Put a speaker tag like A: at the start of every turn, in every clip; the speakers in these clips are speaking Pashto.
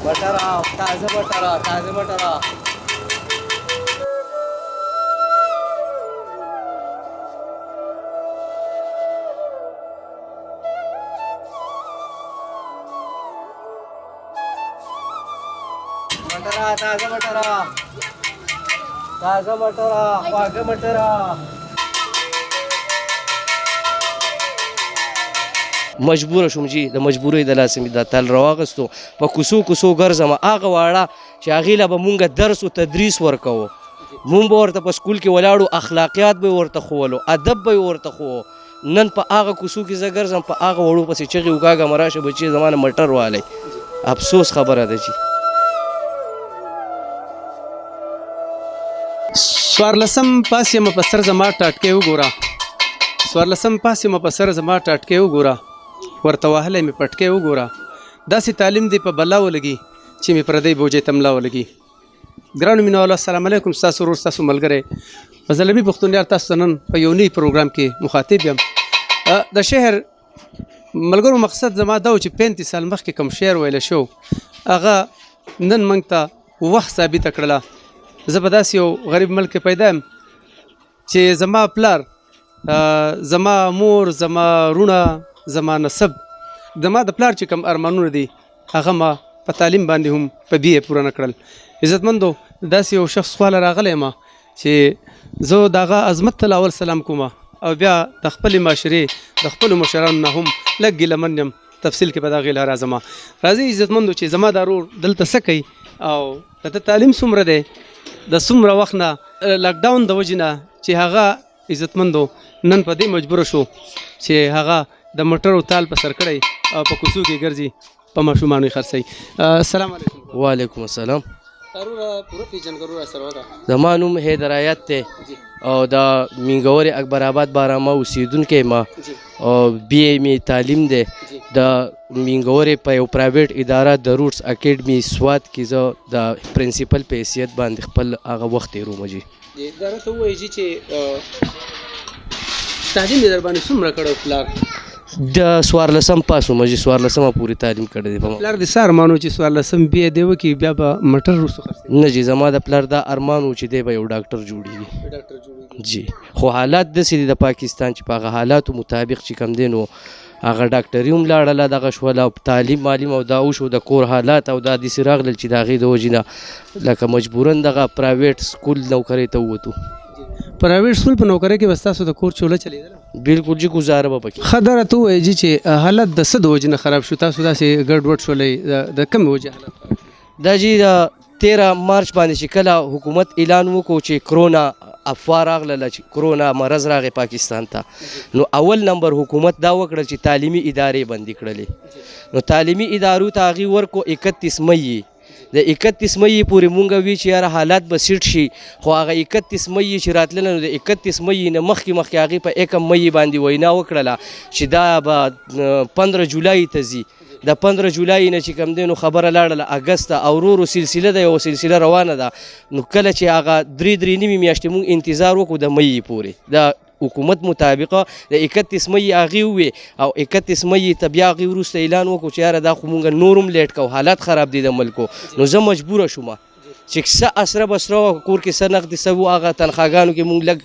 A: بټر تازه بټر تازه بټر خواږه بټر مجبور شوم جی د مجبورۍ د لاسه مې دا تل راواغستو په کوڅو ګرځم هغه واړه چې هغې له به مونږ درس و تدریس ورکوو مونږ به ورته په سکول کې ولاړو اخلاقیات به ورته ښولو ادب به ورته ښوو نن په هغه کوڅو کې زه ګرځم په هغه وړو پسې چغې وکاږم راشه بچې زما نه مټر والی افسوس خبره ده چې
B: څوارلسم پاس یم په سر زما ټاټکې وګوره ورته وهلی مې پټکې وګوره داسې تعلیم دی په بلا ولګي چې مې پردی بوجۍ ته ملا ولګي ګرانو مینوالو السلام علیکم ستاسو ورور ستاسو ملګری مذهبي پښتونیار تاسو ته نن په یو نوي پروګرام کې مخاطب یم د شعر ملګرو مقصد زما دا و چې 35 سال مخکې کوم شعر ویلی شو هغه نن موږ ته وخت ثابته کړله زه په داسې یو غریب ملک کې پیدا یم چې زما پلار زما مور زما رونه زما نسب زما د پلار چې کوم ارمانونه دي هغه ما په تعلیم باندې هم په بی پوره نه کړل عزتمندو داسې یو شخص خواله راغلی یم چې زه د هغه عظمت ته اول سلام کوم او بیا د خپلې معاشرې د خپلو مشرانو نه هم لږ ګیله من یم تفصیل کې به د هغې له راځم راځئ عزتمندو چې زما دا ورور دلته څه کوي او د تعلیم څومره دی د څومره وخت نه لاکډاون د وجې نه چې هغه عزتمندو نن په دې مجبور شو چې هغه د موټرو تال په سر کړی او په کوڅو کې ګرځي په ماشومانو یې خرڅوي السلام علیکم
A: وعلیکم السلام
B: تاروره پوره پیژنګرو را سره وکړه
A: زما نوم حیدرآیت دی او د مینګورې اکبر آباد بارامه اوسیدونکی ما او بی اے می تعلیم دی د مینګورې په یو پرایویټ اداره د روټس اکیډمي سوات کې زه د پرنسپل په حیثیت باندې خپل هغه وخت تېروم جي
B: دا راته ووایي چې تعلیم یې در باندې څومره کړی پلار
A: د 14 پاس وم جي 14 پورې تعلیم کړی دی
B: پلار دې څه ارمان و چې 14 بیا دې وکړي بیا به موټر وروسته خرڅوي
A: نه جي زما د پلار دا ارمان و چې دی به یو ډاکټر جوړېږي جي خو حالات داسې دي د پاکستان چې په هغه حالاتو مطابق چې کوم دی نو هغه ډاکټري هم لاړله دغه شوله او تعلیم معلم او دا وشو د کور حالات او دا داسې راغلل چې د هغې د وجې نه لکه مجبورا دغه پرایویټ سکول نوکرۍ ته ووتو
B: پرایویټ سکول په نوکرۍ کې به ستاسو د کور چوله چلېدله
A: بالکل جي ګزاره به پکې
B: ښه دا راته ووایي جي چې حالت د څه د وجې نه خراب شو تاسو داسې ګډوډ شولی د کومې وجې حالت
A: دا جي د 13 مارچ باندې چې کله حکومت اعلان وکړو چې کرونا افوا راغله چې کرونا مرض راغی پاکستان ته نو اول نمبر حکومت دا وکړل چې تعلیمي ادارې بندي کړلې نو تعلیمي ادارو ته هغې ورکو 31 مئی د 31 مئی پورې مونږ وی چې یاره حالات به سیټ شي خو هغه 31 مئی چې راتلله نو د 31 مئی نه مخکې هغې په 1 مئی باندې وینا وکړله چې دا به 15 جولای ته ځي د 15 جولای نه چې کوم دی نو خبره لاړله اګست او ورو سلسله ده یو سلسله روانه ده نو کله چې هغه 3 نیمې میاشتې مونږ انتظار وکړو د مئی پورې د حکومت مطابق د 31 مئی هغې ووې او 31 مئی ته بیا هغې وروسته اعلان وکړو چې یاره دا خو مونږ نور هم لیټ کوو حالات خراب دي د ملکو نو زه مجبوره شوم چې څه اسره بسره وه کور کې څه نقدې څه وو هغه تنخواګانو کې مونږ لږ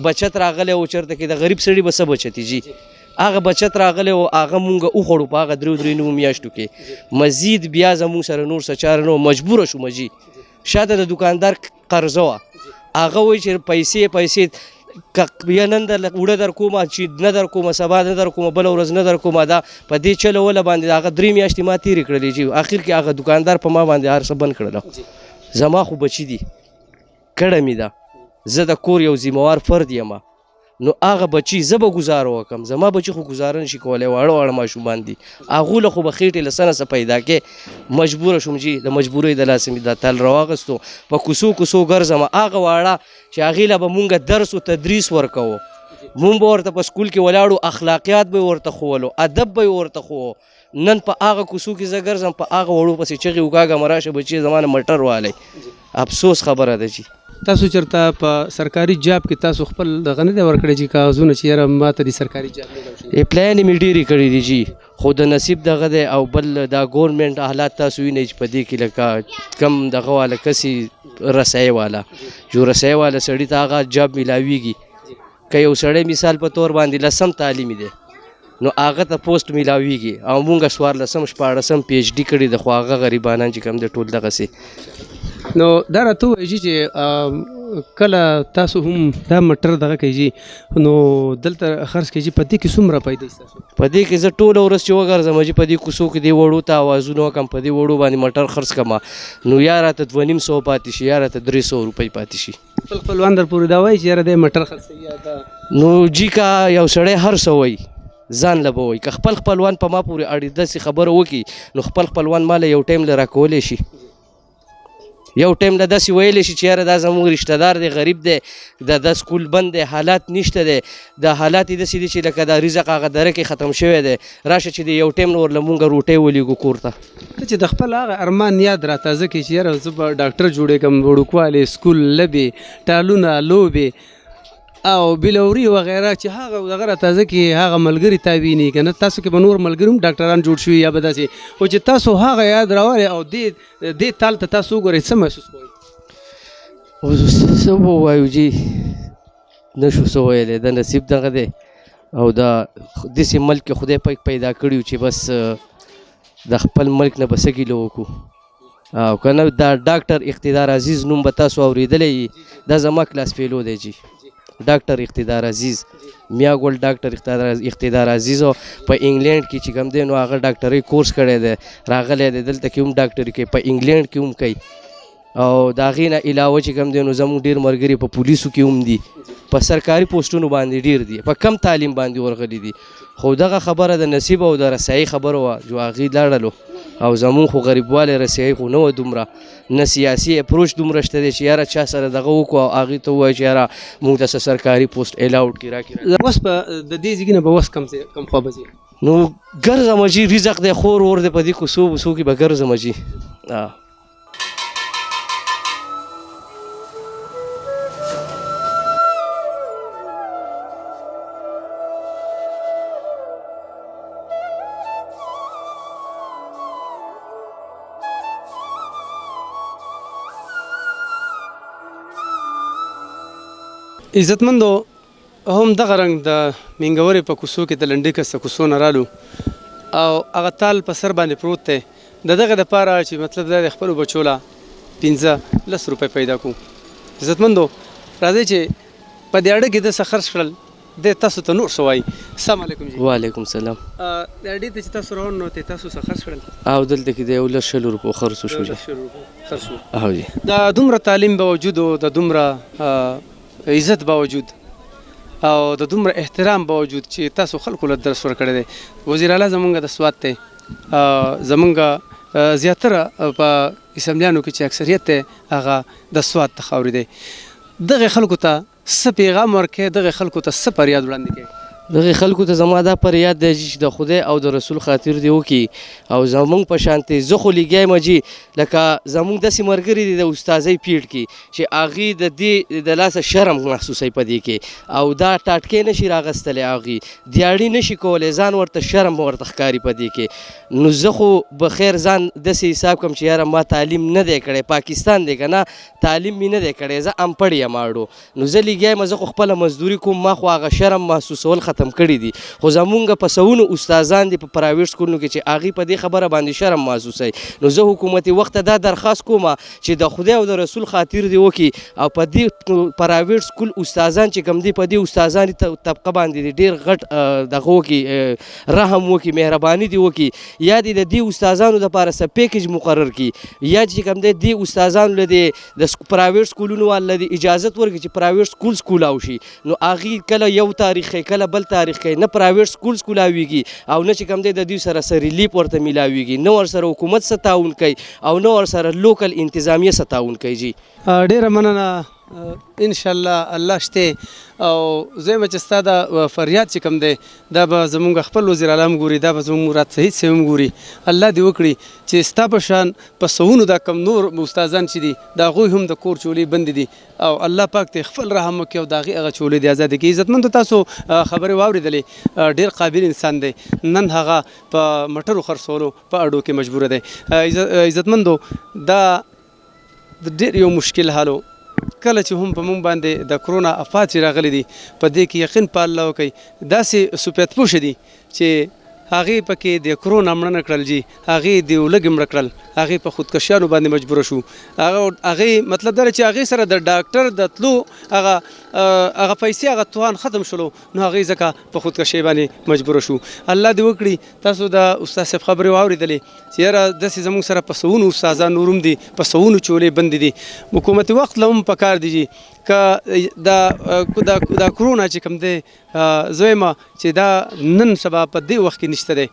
A: بچت راغلی و چېرته کې د غریب سړي به څه بچتي جي هغه بچت راغلی و هغه مونږ وخوړو په هغه 3 میاشتو کې مزید بیا زمونږ سره نور څه چاره نه وه مجبوره شوم جي شاته د دکاندار قرضه وه هغه وایي چې پیسې یا نن وړه در کومه چې نه در کومه سبا نه در کومه بله ورځ نه در کومه دا په دې چلوله باندې هغه 3 میاشتې ما تېرې کړلې چې اخر کې هغه دکاندار په ما باندې هر څه بند کړله زما خو بچي دي کړه مې ده زه د کور یو ذمهوار فرد یم نو هغه بچي زه به ګزاره وکړم زما بچي خو ګزاره نشي کولی واړه ماشومان دي هغو له خو به خېټې له څه نه څه پیدا کې مجبوره شوم جي د مجبورۍ د لاسه مې دا تل راواغستو په کوڅو ګرځم هغه واړه چې هغې له به مونږ درس و تدریس ورکوو مونږ به ورته په سکول کې ولاړو اخلاقیات به ورته ښولو ادب به ورته ښوو نن په هغه کوڅو کې زه ګرځم په هغه وړو پسې چغې وکاږم راشه بچې زما نه موټر والی افسوس خبره ده جي
B: تاسو چېرته په سرکاري جاب کې تاسو خپل دغه نه دی ورکړی چې کاغذونه چې یاره ما ته د سرکاري جاب نه
A: اپلاینې مې ډېرې کړي دي جي خو د نصیب دغه دی او بل دا ګورنمنټ حالات تاسو وینئ چې په دې کې لکه کم دغه والا کسي رسایي والا جو رسایي والا سړي ته هغه جاب میلاویږي که یو سړی مثال په طور باندې 10م تعلیمي دی نو هغه ته پوسټ میلاویږي او مونږ 14 14 پی ایچ ډي کړي د خو هغه غریبانان چې کوم د ټول دغسې
B: نو دا راته ووایي چې کله تاسو هم دا مټر دغه کوي نو دلته خرڅ کوي په دې کې څومره پیدا ستاسو
A: په دې کې زه ټوله ورځ چې وګرځم چې په دې کوڅو کې دې وړو ته اوازونه وکړم په دې وړو باندې مټر خرڅ کړم نو یا راته 250 پاتې شي یا راته 300 روپۍ پاتې شي
B: خپل خپلوان در پورې دا وایي چې یاره دی مټر خرڅوي یا دا
A: نو جی کا یو سړی هر څه وایي ځان له به وایي که خپل خپلوان په ما پورې اړې داسې خبره وکړي نو خپل خپلوان ما له یو ټایم له راکولی شي یو ټایم له داسې ویلی شي چې یاره دا زموږ رشته دار دی غریب دی د سکول بند دی حالات نشته دی د حالات یې داسې دي چې لکه دا رزق هغه دره کې ختم شوی دی راشه چې د یو ټایم نه ورله مونږ روټۍ ولیږو کور ته
B: چې د خپل هغه ارمان یاد را تازه کړي چې یاره زه به ډاکټر جوړېږم وړوکوالی سکول لبې ټالونه لوبې او بلوري وغیره چې هغه دغه را تازه کړي هغه ملګري تا ویني که نه تاسو کې به نور ملګري هم ډاکټران جوړ شوي یا به داسې خو چې تاسو هغه یاد راولئ او دې تال ته تاسو وګورئ څه محسوس کوئ
A: څه به ووایو جي نشو څه ویلی د نصیب دغه دی او دا داسې ملک کې خدای پاک پیدا کړي چې بس د خپل ملک نه به څه ګیله وکړو او که نه دا ډاکټر اقتدار عزیز نوم به تاسو اورېدلی دا زما کلاس فیلو دی جي ډاکټر اقتدار عزیز میا ګل ډاکټر اقتدار عزیز په انګلینډ کې چې کوم دی نو هغه ډاکټرۍ کورس کړی دی راغلی دی دلته کې هم ډاکټري کوي په انګلینډ کې هم کوي او د هغې نه علاوه چې کوم دی نو زموږ ډېر ملګري په پولیسو کې هم دي په سرکاري پوسټونو باندې ډېر دي په کم تعلیم باندې ورغلي دي خو دغه خبره د نصیب او د رسایي خبره وه جو هغې لاړلو او زمون خو غریبوالی رسایي خو نه وه دومره نه سیاسي اپروچ دومره شته دی چې یاره چا سره دغه وکړو او هغې ته ووایه چې یاره مونږ ته سرکاري پوسټ الاوډ کړي راکړي
B: اوس په د دې ځای نه به اوس کم خوا به ځي
A: نو ګرځم جي رزق دی خور ور دی په دې کوڅو وڅو کې به ګرځم جي
B: عزتمندو هم دغه رنګ د مینګورې په کوڅو کې د لنډۍ کس کوڅو نه رالو او هغه تال په سر باندې پروت دی د دغه دپاره چې مطلب دا د خپلو بچو له 15-10 روپۍ پیدا کړو عزتمندو راځئ چې په دې اړه کې داسې خرڅ کړل د تاسو ته نور څه وایي السلام علیکم جی
A: وعلیکم السلام
B: د اډې ته چې تاسو روان نو ته تاسو څه خرڅ کړل
A: او دلته کې د 100 روپو خرڅ شو
B: او جی د دومره تعلیم باوجود او د دومره عزت باوجود او د دومره احترام باوجود چې تاسو خلکو له درس ورکړی دی وزیر اعلی زمونږ د سوات دی زمونږ زیاتره په اسمبلیانو کې چې اکثریت دی هغه د سوات د خاورې دی دغه خلکو ته څه پیغام ورکړئ دغه خلکو ته څه فریاد وړاندې کړئ
A: دغه خلکو ته زما دا فریاد دی چې د خدای او د رسول خاطر دی وکړي او زمونږ په شانتې زه خو لګیایم جي لکه زمونږ داسې ملګري دي د استاذۍ پیډ کې چې هغې د دې د لاسه شرم محسوسوي په دې کې او دا ټاټکې نشي راغستلی هغې دیاړي نشي کولی ځان ورته شرم ورته ښکاري په دې کې نو زه خو بخیر ځان داسې حساب کوم چې یاره ما تعلیم نه دی کړی پاکستان دی که نه تعلیم مې نه دی کړی زه انپړ یم اړو نو زه لګیایم زه خو خپله مزدوري کوم ما خو هغه شرم محسوسول ختم کړي دي خو زمونږ په سونو استادان دي په پرایویټ سکولونو کې چې هغې په دې خبره باندې شرم محسوسوي نو زه حکومتي وخته دا درخواست کوم چې د خدای او د رسول خاطر دی وکړي او په دې پرایویټ سکول استادان چې کوم دي په دې استاداني طبقه باندې ډېر غټ دغه وکړي رحم وکړي مهرباني دي وکړي یا دې د دې استادانو دپاره څه پیکج مقرر کړي یا چې کوم دی دې استادانو له د پرایویټ سکولونو والا د اجازت ورکړي چې پرایویټ سکول او شي نو هغې کله یو تاریخ کوي کله بل تاریخ کوي نه پرایویټ سکول آویږي او نه چې کوم دی د دوی سره څه ریلیف ورته میلاویږي نه ورسره حکومت څه تعاون کوي او نه ورسره لوکل انتظامیه څه تعاون کوي جي
B: ډېره مننه ان شاء الله الله شته او زه مچ ستا دا فریاد چې کوم دی دا به زمونږ خپل وزیر اعلی ګوري دا به زموږ مراد صحیح سم ګوري الله دې وکړي چې ستا په شان په سونو دا کم نور استادان چې دي دا غوي هم د کور چولې بند دي او الله پاک ته خپل رحم وکړي او داغي هغه چولې دي آزاد کی عزتمند تاسو خبره واوریدلې ډیر قابل انسان دی نن هغه په مټرو خرڅولو په اډو کې مجبور دی عزتمندو دا ډیر یو مشکل حالو کله چې هم په مونږ باندې د کرونا افات راغلي دي په دې کې یقین په الله وکړي داسې سپیت پوش دي چې هغې پکې د کرونا مړه کړل جي هغې د ولږې مړه کړل هغې په خودکشیانو باندې مجبوره شو هغې مطلب دا چې هغې سره د ډاکټر د تلو هغه پیسې هغه توان ختم شلو نو هغې ځکه په خودکشۍ باندې مجبوره شو الله دې وکړي تاسو د استاد صاحب خبرې واورېدلې چې یاره داسې زموږ سره په سوونو استادان نور هم دي په سوونو چولې بندې دي حکومتي وخت له هم پکار دي جي که دا کرونا چې کوم دی زویمه چې دا نن سبا په دې وخت کې نشته دی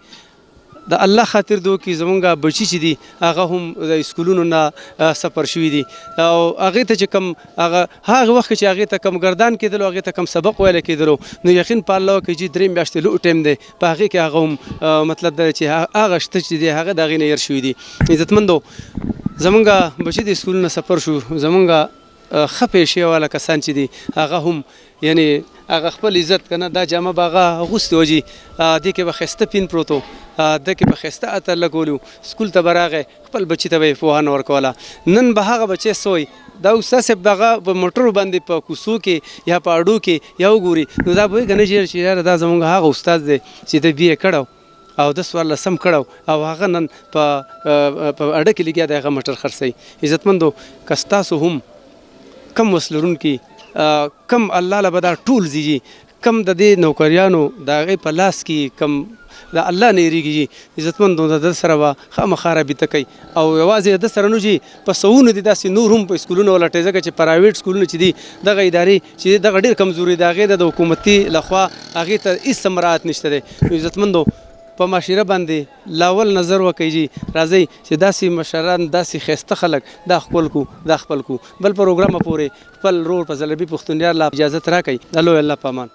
B: د الله خاطر دو کې زمونږ بچی چې دي هغه هم د سکولونو نه سفر شوي دي او هغې ته چې کوم هغه وخت چې هغې ته کم ګردان کېدلو هغې ته کم سبق ویلی کېدلو نو یقین په الله وکړي چې 3 میاشتې لوی ټایم دی په هغې کې هغه هم مطلب دا چې هغه شته چې دی هغه د هغې نه هېر شوي دي عزتمندو زمونږ بچي د سکولونه سفر شو زمونږ ښه پیشې والا کسان چې دي هغه هم یعنی هغه خپل عزت کنه دا جامه به هغه اغوستې وجي دې کې به ښایسته پین پروت و ده کې به ښایسته عطر لګولي سکول ته به راغی خپل بچي ته به یې پوهانه ورکوله نن به هغه بچی سوی دا استاد صاحب به هغه په موټرو باندې په کوڅو کې یا په اډو کې یا وګوري نو دا به وایي که نه چې یاره دا زموږ هغه استاد دی چې د بی اې کړی او د 14 کړو او هغه نن په اډه کې لګیا دی هغه موټر خرڅوي عزتمندو که ستاسو هم کم وسلرونکي کم الله له به دا ټول ځي کم د دې نوکریانو د هغې په لاس کې کم د الله نه یېرېږي عزتمندو د سره به خامخا رابطه کوي او یوازې د سره نو چې په سوونو دي داسې نور هم په سکولونه ولټوي ځکه چې پرایویټ سکولونه چې دي دغه ادارې چې دغه ډېر کمزوري د هغې د حکومتي لخوا هغې ته هېڅ مراعات نشته دی نو عزتمندو په معاشره باندې لاول نظر وکړئ جي راځئ چې داسې مشران داسې ښایسته خلک دا خپل کو دا خپل کو بل پروګرامه پورې خپل رور په ځلبي پښتونیار لا اجازت راکړئ د لوی الله په امان